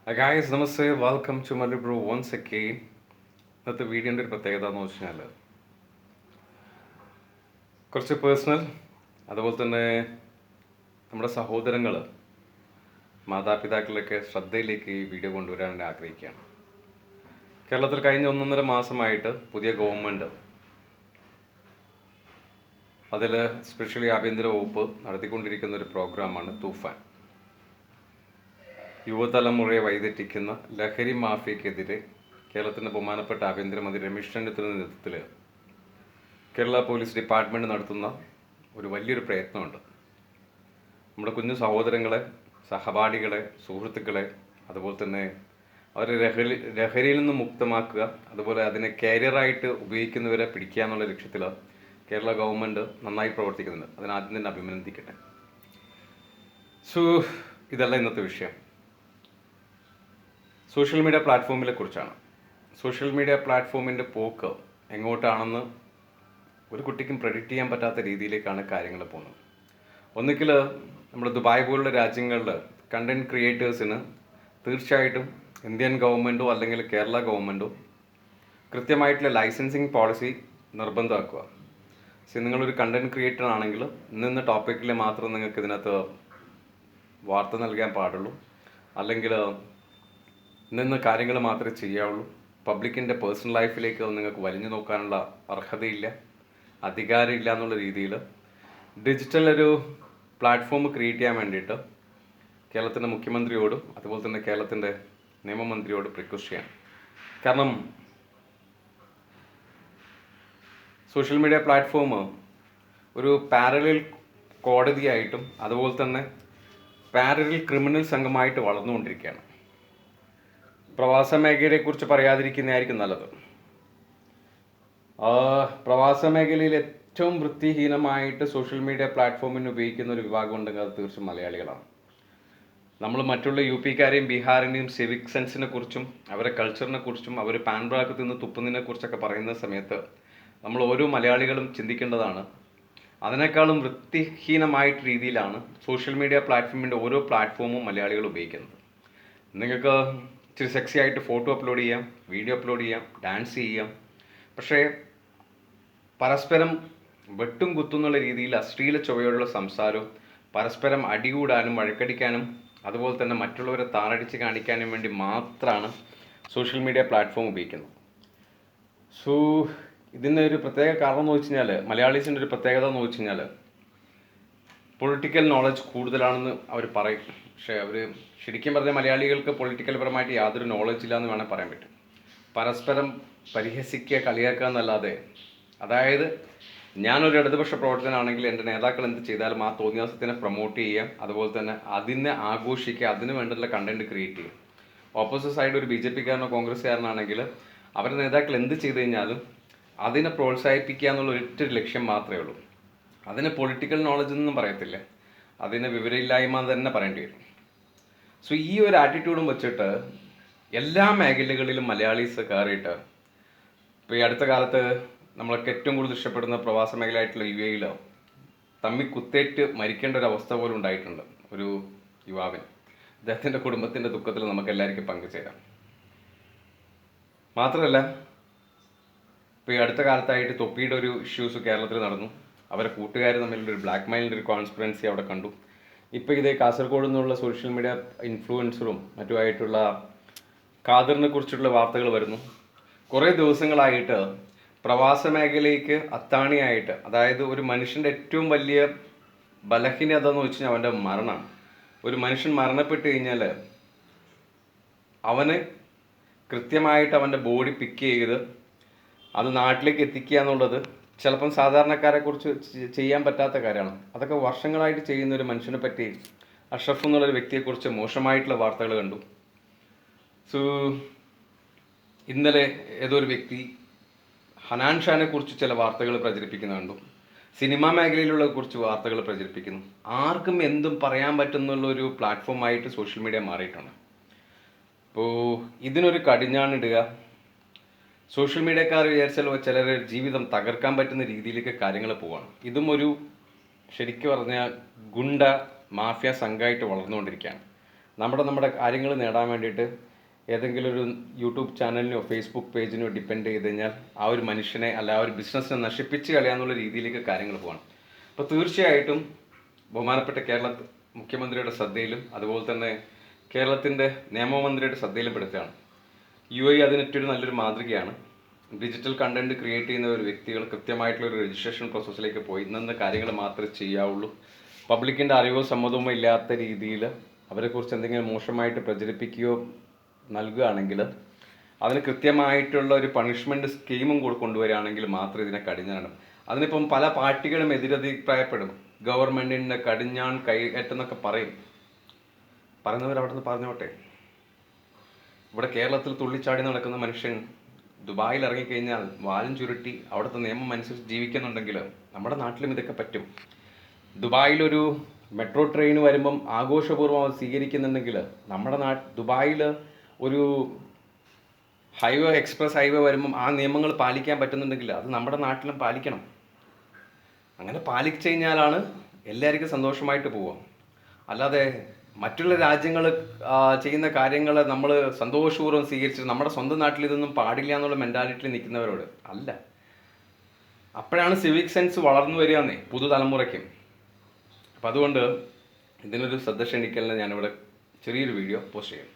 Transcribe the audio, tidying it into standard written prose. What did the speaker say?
Guys നമസ്തേ, welcome to Mallu bro once again. ഇന്നത്തെ വീഡിയോൻ്റെ ഒരു പ്രത്യേകത എന്ന് വെച്ച് കഴിഞ്ഞാൽ കുറച്ച് പേഴ്സണൽ, അതുപോലെ തന്നെ നമ്മുടെ സഹോദരങ്ങൾ, മാതാപിതാക്കളൊക്കെ ശ്രദ്ധയിലേക്ക് ഈ വീഡിയോ കൊണ്ടുവരാൻ വേണ്ടി ആഗ്രഹിക്കുകയാണ്. കേരളത്തിൽ കഴിഞ്ഞ 1.5 മാസമായിട്ട് പുതിയ ഗവൺമെൻറ്, അതിൽ സ്പെഷ്യലി ആഭ്യന്തര വകുപ്പ് നടത്തിക്കൊണ്ടിരിക്കുന്ന ഒരു പ്രോഗ്രാമാണ് തൂഫാൻ. യുവതലമുറയെ വഴിതെറ്റിക്കുന്ന ലഹരി മാഫിയക്കെതിരെ കേരളത്തിൻ്റെ ബഹുമാനപ്പെട്ട ആഭ്യന്തരമന്ത്രി രമേശ് ചെന്നിത്തലയുടെ നേതൃത്വത്തിൽ കേരള പോലീസ് ഡിപ്പാർട്ട്മെൻറ്റ് നടത്തുന്ന ഒരു വലിയൊരു പ്രയത്നമുണ്ട്. നമ്മുടെ കുഞ്ഞു സഹോദരങ്ങളെ, സഹപാഠികളെ, സുഹൃത്തുക്കളെ, അതുപോലെ തന്നെ അവരെ ലഹരിയിൽ നിന്ന് മുക്തമാക്കുക, അതുപോലെ അതിനെ കാരിയറായിട്ട് ഉപയോഗിക്കുന്നവരെ പിടിക്കുക എന്നുള്ള ലക്ഷ്യത്തിൽ കേരള ഗവൺമെൻറ് നന്നായി പ്രവർത്തിക്കുന്നുണ്ട്. അതിനാദ്യം തന്നെ അഭിനന്ദിക്കട്ടെ. ഇതല്ല ഇന്നത്തെ വിഷയം. സോഷ്യൽ മീഡിയ പ്ലാറ്റ്ഫോമിനെ കുറിച്ചാണ്. സോഷ്യൽ മീഡിയ പ്ലാറ്റ്ഫോമിൻ്റെ പോക്ക് എങ്ങോട്ടാണെന്ന് ഒരു കുട്ടിക്കും പ്രെഡിക്റ്റ് ചെയ്യാൻ പറ്റാത്ത രീതിയിലേക്കാണ് കാര്യങ്ങൾ പോകുന്നത്. ഒന്നുകിൽ നമ്മുടെ ദുബായ് പോലുള്ള രാജ്യങ്ങളിൽ കണ്ടൻറ് ക്രിയേറ്റേഴ്സിന് തീർച്ചയായിട്ടും ഇന്ത്യൻ ഗവൺമെൻറ്റോ അല്ലെങ്കിൽ കേരള ഗവൺമെൻറ്റോ കൃത്യമായിട്ടുള്ള ലൈസൻസിങ് പോളിസി നിർബന്ധമാക്കുക. നിങ്ങളൊരു കണ്ടൻറ് ക്രിയേറ്റർ ആണെങ്കിൽ ഇന്ന ടോപ്പിക്കിൽ മാത്രം നിങ്ങൾക്ക് ഇതിനകത്ത് വാർത്ത നൽകാൻ പാടുള്ളൂ, അല്ലെങ്കിൽ ഇന്ന കാര്യങ്ങൾ മാത്രമേ ചെയ്യാവുള്ളൂ. പബ്ലിക്കിൻ്റെ പേഴ്സണൽ ലൈഫിലേക്ക് നിങ്ങൾക്ക് വലിഞ്ഞു നോക്കാനുള്ള അർഹതയില്ല, അധികാരമില്ല എന്നുള്ള രീതിയിൽ ഡിജിറ്റൽ ഒരു പ്ലാറ്റ്ഫോം ക്രിയേറ്റ് ചെയ്യാൻ വേണ്ടിയിട്ട് കേരളത്തിൻ്റെ മുഖ്യമന്ത്രിയോടും അതുപോലെ തന്നെ കേരളത്തിൻ്റെ നിയമമന്ത്രിയോടും റിക്വസ്റ്റ് ചെയ്യാം. കാരണം സോഷ്യൽ മീഡിയ പ്ലാറ്റ്ഫോം ഒരു പാരലൽ കോടതിയായിട്ടും അതുപോലെ തന്നെ പാരലൽ ക്രിമിനൽ സംഘമായിട്ട് വളർന്നുകൊണ്ടിരിക്കുകയാണ്. പ്രവാസ മേഖലയെക്കുറിച്ച് പറയാതിരിക്കുന്നതായിരിക്കും നല്ലത്. പ്രവാസ മേഖലയിൽ ഏറ്റവും വൃത്തിഹീനമായിട്ട് സോഷ്യൽ മീഡിയ പ്ലാറ്റ്ഫോമിന് ഉപയോഗിക്കുന്ന ഒരു വിഭാഗം ഉണ്ടെങ്കിൽ അത് തീർച്ചയായും മലയാളികളാണ്. നമ്മൾ മറ്റുള്ള UP-കാരെയും ബീഹാറിൻ്റെയും സിവിക് സെൻസിനെ കുറിച്ചും അവരെ കൾച്ചറിനെ കുറിച്ചും അവർ പാൻബ്രാക്ക് തിന്ന് തുപ്പുന്നതിനെ കുറിച്ചൊക്കെ പറയുന്ന സമയത്ത് നമ്മൾ ഓരോ മലയാളികളും ചിന്തിക്കേണ്ടതാണ്, അതിനേക്കാളും വൃത്തിഹീനമായിട്ട് രീതിയിലാണ് സോഷ്യൽ മീഡിയ പ്ലാറ്റ്ഫോമിൻ്റെ ഓരോ പ്ലാറ്റ്ഫോമും മലയാളികൾ ഉപയോഗിക്കുന്നത്. നിങ്ങൾക്ക് ഇച്ചിരി സെക്സി ആയിട്ട് ഫോട്ടോ അപ്ലോഡ് ചെയ്യാം, വീഡിയോ അപ്ലോഡ് ചെയ്യാം, ഡാൻസ് ചെയ്യാം, പക്ഷേ പരസ്പരം വെട്ടും കുത്തുന്നുള്ള രീതിയിൽ അശ്ലീല ചൊവ്വയോടുള്ള സംസാരവും പരസ്പരം അടികൂടാനും വഴക്കടിക്കാനും അതുപോലെ തന്നെ മറ്റുള്ളവരെ താറടിച്ച് കാണിക്കാനും വേണ്ടി മാത്രമാണ് സോഷ്യൽ മീഡിയ പ്ലാറ്റ്ഫോം ഉപയോഗിക്കുന്നത്. ഇതിൻ്റെ ഒരു പ്രത്യേക കാരണം എന്ന് വെച്ച് കഴിഞ്ഞാൽ, മലയാളീസിൻ്റെ ഒരു പ്രത്യേകത എന്ന് വെച്ച് കഴിഞ്ഞാൽ പൊളിറ്റിക്കൽ നോളജ് കൂടുതലാണെന്ന് അവർ പറയും. പക്ഷേ അവർ ശരിക്കും പറഞ്ഞാൽ മലയാളികൾക്ക് പൊളിറ്റിക്കൽ പരമായിട്ട് യാതൊരു നോളജ് ഇല്ല എന്ന് വേണമെങ്കിൽ പറയാൻ പറ്റും. പരസ്പരം പരിഹസിക്കുക, കളിയാക്കുക എന്നല്ലാതെ, അതായത് ഞാനൊരു ഇടതുപക്ഷ പ്രവർത്തകനാണെങ്കിൽ എൻ്റെ നേതാക്കൾ എന്ത് ചെയ്താലും ആ തോന്നിയാസത്തിനെ പ്രൊമോട്ട് ചെയ്യാം, അതുപോലെ തന്നെ അതിനെ ആഘോഷിക്കുക, അതിന് വേണ്ടിയുള്ള കണ്ടൻറ്റ് ക്രിയേറ്റ് ചെയ്യുക. ഓപ്പോസിറ്റ് സൈഡ് ഒരു BJP-കാരനോ കോൺഗ്രസ്സുകാരനാണെങ്കിൽ അവരുടെ നേതാക്കൾ എന്ത് ചെയ്ത് കഴിഞ്ഞാലും അതിനെ പ്രോത്സാഹിപ്പിക്കുക എന്നുള്ള ഒരൊറ്റ ലക്ഷ്യം മാത്രമേ ഉള്ളൂ. അതിന് പൊളിറ്റിക്കൽ നോളജ് ഒന്നും പറയത്തില്ല, അതിന് വിവരമില്ലായ്മ തന്നെ പറയേണ്ടി വരും. ഈ ഒരു ആറ്റിറ്റ്യൂഡും വെച്ചിട്ട് എല്ലാ മേഖലകളിലും മലയാളീസ് കയറിയിട്ട് ഇപ്പോൾ ഈ അടുത്ത കാലത്ത് നമ്മളൊക്കെ ഏറ്റവും കൂടുതൽ ഇഷ്ടപ്പെടുന്ന പ്രവാസ മേഖലയായിട്ടുള്ള UAE തമ്മിൽ കുത്തേറ്റ് മരിക്കേണ്ട ഒരു അവസ്ഥ പോലും ഉണ്ടായിട്ടുണ്ട് ഒരു യുവാവിന്. അദ്ദേഹത്തിൻ്റെ കുടുംബത്തിൻ്റെ ദുഃഖത്തിൽ നമുക്ക് എല്ലാവർക്കും പങ്കുചേരാം. മാത്രമല്ല, ഇപ്പോൾ ഈ അടുത്ത കാലത്തായിട്ട് തൊപ്പിയുടെ ഒരു ഇഷ്യൂസ് കേരളത്തിൽ നടന്നു. അവരെ കൂട്ടുകാർ തമ്മിലൊരു ബ്ലാക്ക് മെയിലിൻ്റെ ഒരു കോൺസ്പിറൻസി അവിടെ കണ്ടു. ഇപ്പോൾ ഇതേ കാസർഗോഡ് നിന്നുള്ള സോഷ്യൽ മീഡിയ ഇൻഫ്ലുവൻസറും മറ്റുമായിട്ടുള്ള ഖാദറിനെ കുറിച്ചുള്ള വാർത്തകൾ വരുന്നു. കുറേ ദിവസങ്ങളായിട്ട് പ്രവാസ മേഖലയ്ക്ക് അത്താണിയായിട്ട്, അതായത് ഒരു മനുഷ്യൻ്റെ ഏറ്റവും വലിയ ബലഹീനത എന്ന് വെച്ച് കഴിഞ്ഞാൽ അവൻ്റെ മരണമാണ്. ഒരു മനുഷ്യൻ മരണപ്പെട്ട് കഴിഞ്ഞാൽ അവന് കൃത്യമായിട്ട് അവൻ്റെ ബോഡി പിക്ക് ചെയ്ത് അത് നാട്ടിലേക്ക് എത്തിക്കുക എന്നുള്ളത് ചിലപ്പം സാധാരണക്കാരെ കുറിച്ച് ചെയ്യാൻ പറ്റാത്ത കാര്യമാണ്. അതൊക്കെ വർഷങ്ങളായിട്ട് ചെയ്യുന്ന ഒരു മനുഷ്യനെ പറ്റി അഷ്റഫ് എന്നുള്ളൊരു വ്യക്തിയെക്കുറിച്ച് മോശമായിട്ടുള്ള വാർത്തകൾ കണ്ടു. ഇന്നലെ ഏതോ ഒരു വ്യക്തി ഹനാൻ ഷാനെ കുറിച്ച് ചില വാർത്തകൾ പ്രചരിപ്പിക്കുന്ന കണ്ടു. സിനിമാ മേഖലയിലുള്ള കുറച്ച് വാർത്തകൾ പ്രചരിപ്പിക്കുന്നു. ആർക്കും എന്തും പറയാൻ പറ്റുന്നുള്ളൊരു പ്ലാറ്റ്ഫോമായിട്ട് സോഷ്യൽ മീഡിയ മാറിയിട്ടുണ്ട്. അപ്പോൾ ഇതിനൊരു കടിഞ്ഞാണിടുക, സോഷ്യൽ മീഡിയക്കാർ വിചാരിച്ചാൽ ചിലരെ ജീവിതം തകർക്കാൻ പറ്റുന്ന രീതിയിലേക്ക് കാര്യങ്ങൾ പോവാണ്. ഇതും ഒരു ശരിക്കും പറഞ്ഞാൽ ഗുണ്ട മാഫിയ സംഘമായിട്ട് വളർന്നുകൊണ്ടിരിക്കുകയാണ്. നമ്മുടെ കാര്യങ്ങൾ നേടാൻ വേണ്ടിയിട്ട് ഏതെങ്കിലും ഒരു യൂട്യൂബ് ചാനലിനോ ഫേസ്ബുക്ക് പേജിനോ ഡിപ്പെൻഡ് ചെയ്ത് കഴിഞ്ഞാൽ ആ ഒരു മനുഷ്യനെ അല്ല ആ ഒരു ബിസിനസ്സിനെ നശിപ്പിച്ച് കളയാന്നുള്ള രീതിയിലേക്ക് കാര്യങ്ങൾ പോകണം. അപ്പോൾ തീർച്ചയായിട്ടും ബഹുമാനപ്പെട്ട കേരള മുഖ്യമന്ത്രിയുടെ ശ്രദ്ധയിലും അതുപോലെ തന്നെ കേരളത്തിൻ്റെ നിയമമന്ത്രിയുടെ ശ്രദ്ധയിലും പെടുത്തുകയാണ്. UAE അതിനൊറ്റൊരു നല്ലൊരു മാതൃകയാണ്. ഡിജിറ്റൽ കണ്ടന്റ് ക്രിയേറ്റ് ചെയ്യുന്ന ഒരു വ്യക്തികൾ കൃത്യമായിട്ടുള്ള ഒരു രജിസ്ട്രേഷൻ പ്രോസസ്സിലേക്ക് പോയി ഇന്ന കാര്യങ്ങൾ മാത്രമേ ചെയ്യാവുള്ളൂ. പബ്ലിക്കിൻ്റെ അറിവോ സമ്മതമോ ഇല്ലാത്ത രീതിയിൽ അവരെക്കുറിച്ച് എന്തെങ്കിലും മോശമായിട്ട് പ്രചരിപ്പിക്കുകയോ നൽകുകയാണെങ്കിൽ അതിന് കൃത്യമായിട്ടുള്ള ഒരു പണിഷ്മെൻറ്റ് സ്കീമും കൂടെ കൊണ്ടുവരികയാണെങ്കിൽ മാത്രമേ ഇതിനെ കടിഞ്ഞാണ്. അതിനിപ്പം പല പാർട്ടികളും എതിരഭിപ്രായപ്പെടും. ഗവൺമെൻറ്റിൻ്റെ കടിഞ്ഞാൺ കൈകയറ്റെന്നൊക്കെ പറയും. പറയുന്നവർ അവിടെ നിന്ന് പറഞ്ഞോട്ടെ. ഇവിടെ കേരളത്തിൽ തുള്ളിച്ചാടി നടക്കുന്ന മനുഷ്യൻ ദുബായിൽ ഇറങ്ങിക്കഴിഞ്ഞാൽ വാലും ചുരുട്ടി അവിടുത്തെ നിയമം അനുസരിച്ച് ജീവിക്കുന്നുണ്ടെങ്കിൽ നമ്മുടെ നാട്ടിലും ഇതൊക്കെ പറ്റും. ദുബായിലൊരു മെട്രോ ട്രെയിൻ വരുമ്പം ആഘോഷപൂർവ്വം അത് സ്വീകരിക്കുന്നുണ്ടെങ്കിൽ നമ്മുടെ ദുബായിൽ ഒരു എക്സ്പ്രസ് ഹൈവേ വരുമ്പം ആ നിയമങ്ങൾ പാലിക്കാൻ പറ്റുന്നുണ്ടെങ്കിൽ അത് നമ്മുടെ നാട്ടിലും പാലിക്കണം. അങ്ങനെ പാലിച്ചു കഴിഞ്ഞാലാണ് എല്ലാവർക്കും സന്തോഷമായിട്ട് പോവുക. അല്ലാതെ മറ്റുള്ള രാജ്യങ്ങൾ ചെയ്യുന്ന കാര്യങ്ങൾ നമ്മൾ സന്തോഷപൂർവ്വം സ്വീകരിച്ചിട്ട് നമ്മുടെ സ്വന്തം നാട്ടിൽ ഇതൊന്നും പാടില്ല എന്നുള്ള മെൻറ്റാലിറ്റിയിൽ നിൽക്കുന്നവരോട് അല്ല. അപ്പോഴാണ് സിവിക് സെൻസ് വളർന്നു വരികയെന്നേ പുതുതലമുറയ്ക്കും. അപ്പം അതുകൊണ്ട് ഇതിനൊരു ശ്രദ്ധ ക്ഷണിക്കലിന് ഞാനിവിടെ ചെറിയൊരു വീഡിയോ പോസ്റ്റ് ചെയ്യും.